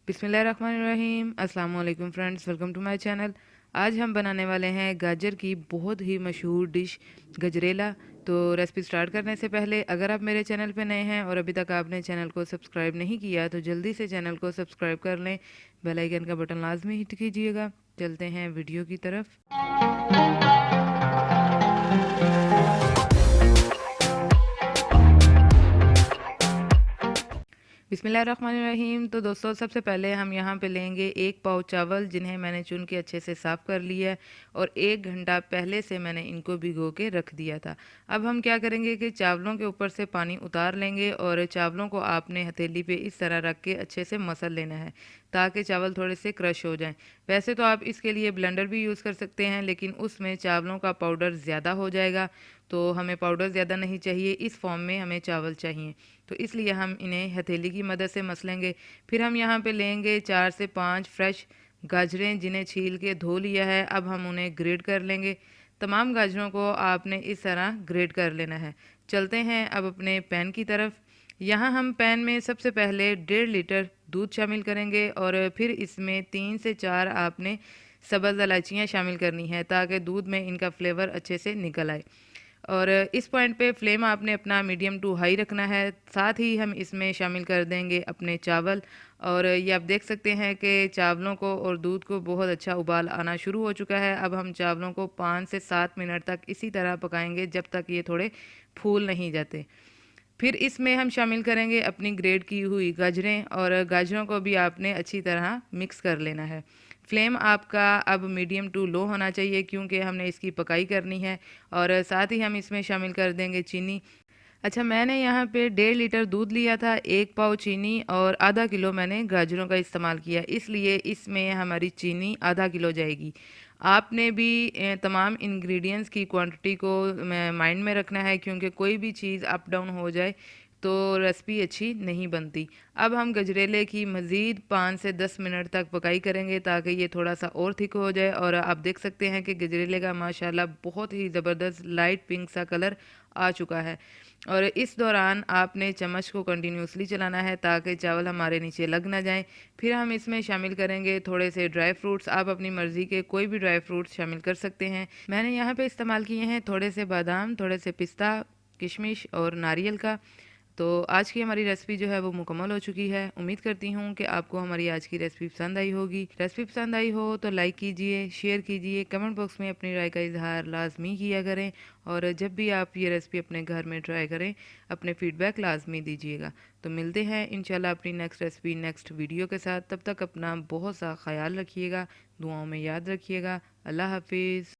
बिस्मिल्लाहिर्रहमानिर्रहीम। अस्सलाम वालेकुम friends, welcome to my channel. आज हम बनाने वाले हैं गाजर की बहुत ही मशहूर डिश गजरेला। तो रेसिपी स्टार्ट करने से पहले अगर आप मेरे चैनल पे नए हैं और अभी तक आपने चैनल को सब्सक्राइब नहीं किया तो जल्दी से चैनल को सब्सक्राइब कर लें, बेल आइकन का बटन लाजमी हिट कीजिएगा। चलते हैं वीडियो की तरफ। बिस्मिल्लाहिर्रहमानिर्रहीम। तो दोस्तों, सबसे पहले हम यहाँ पे लेंगे 1 पाव चावल, जिन्हें मैंने चुन के अच्छे से साफ़ कर लिया है और 1 घंटा पहले से मैंने इनको भिगो के रख दिया था। अब हम क्या करेंगे कि चावलों के ऊपर से पानी उतार लेंगे और चावलों को आपने हथेली पे इस तरह रख के अच्छे से मसल लेना है ताकि चावल थोड़े से क्रश हो जाएं। वैसे तो आप इसके लिए ब्लेंडर भी यूज़ कर सकते हैं, लेकिन उसमें चावलों का पाउडर ज़्यादा हो जाएगा, तो हमें पाउडर ज़्यादा नहीं चाहिए, इस फॉर्म में हमें चावल चाहिए। तो इसलिए हम इन्हें हथेली की मदद से मसलेंगे। फिर हम यहाँ पे लेंगे 4 से 5 फ्रेश गाजरें, जिन्हें छील के धो लिया है। अब हम उन्हें ग्रेट कर लेंगे। तमाम गाजरों को आपने इस तरह ग्रेट कर लेना है। चलते हैं अब अपने पैन की तरफ। यहाँ हम पैन में सबसे पहले 1.5 लीटर दूध शामिल करेंगे और फिर इसमें 3 से 4 आपने सब्ज़ इलायचियाँ शामिल करनी है ताकि दूध में इनका फ्लेवर अच्छे से निकल आए। और इस पॉइंट पे फ्लेम आपने अपना मीडियम टू हाई रखना है। साथ ही हम इसमें शामिल कर देंगे अपने चावल, और ये आप देख सकते हैं कि चावलों को और दूध को बहुत अच्छा उबाल आना शुरू हो चुका है। अब हम चावलों को 5 से 7 मिनट तक इसी तरह पकाएंगे जब तक ये थोड़े फूल नहीं जाते। फिर इसमें हम शामिल करेंगे अपनी ग्रेट की हुई गाजरें, और गाजरों को भी आपने अच्छी तरह मिक्स कर लेना है। फ्लेम आपका अब मीडियम टू लो होना चाहिए क्योंकि हमने इसकी पकाई करनी है। और साथ ही हम इसमें शामिल कर देंगे चीनी। अच्छा, मैंने यहाँ पे 1.5 लीटर दूध लिया था, 1 पाव चीनी और आधा किलो मैंने गाजरों का इस्तेमाल किया, इसलिए इसमें हमारी चीनी आधा किलो जाएगी। आपने भी तमाम इंग्रेडिएंट्स की क्वांटिटी को माइंड में रखना है क्योंकि कोई भी चीज़ अप डाउन हो जाए तो रेसिपी अच्छी नहीं बनती। अब हम गजरेले की मज़ीद 5 से 10 मिनट तक पकाई करेंगे ताकि ये थोड़ा सा और थिक हो जाए। और आप देख सकते हैं कि गजरेले का माशाल्लाह बहुत ही ज़बरदस्त लाइट पिंक सा कलर आ चुका है। और इस दौरान आपने चम्मच को कंटिन्यूसली चलाना है ताकि चावल हमारे नीचे लग ना जाएं। फिर हम इसमें शामिल करेंगे थोड़े से ड्राई फ्रूट्स। आप अपनी मर्ज़ी के कोई भी ड्राई फ्रूट्स शामिल कर सकते हैं। मैंने यहाँ पे इस्तेमाल किए हैं थोड़े से बादाम, थोड़े से पिस्ता, किशमिश और नारियल का। तो आज की हमारी रेसिपी जो है वो मुकम्मल हो चुकी है। उम्मीद करती हूँ कि आपको हमारी आज की रेसिपी पसंद आई होगी। रेसिपी पसंद आई हो तो लाइक कीजिए, शेयर कीजिए, कमेंट बॉक्स में अपनी राय का इजहार लाजमी किया करें। और जब भी आप ये रेसिपी अपने घर में ट्राई करें, अपने फीडबैक लाजमी दीजिएगा। तो मिलते हैं इंशाल्लाह अपनी नेक्स्ट रेसिपी नेक्स्ट वीडियो के साथ। तब तक अपना बहुत सा ख्याल रखिएगा, दुआओं में याद रखिएगा। अल्लाह हाफिज़।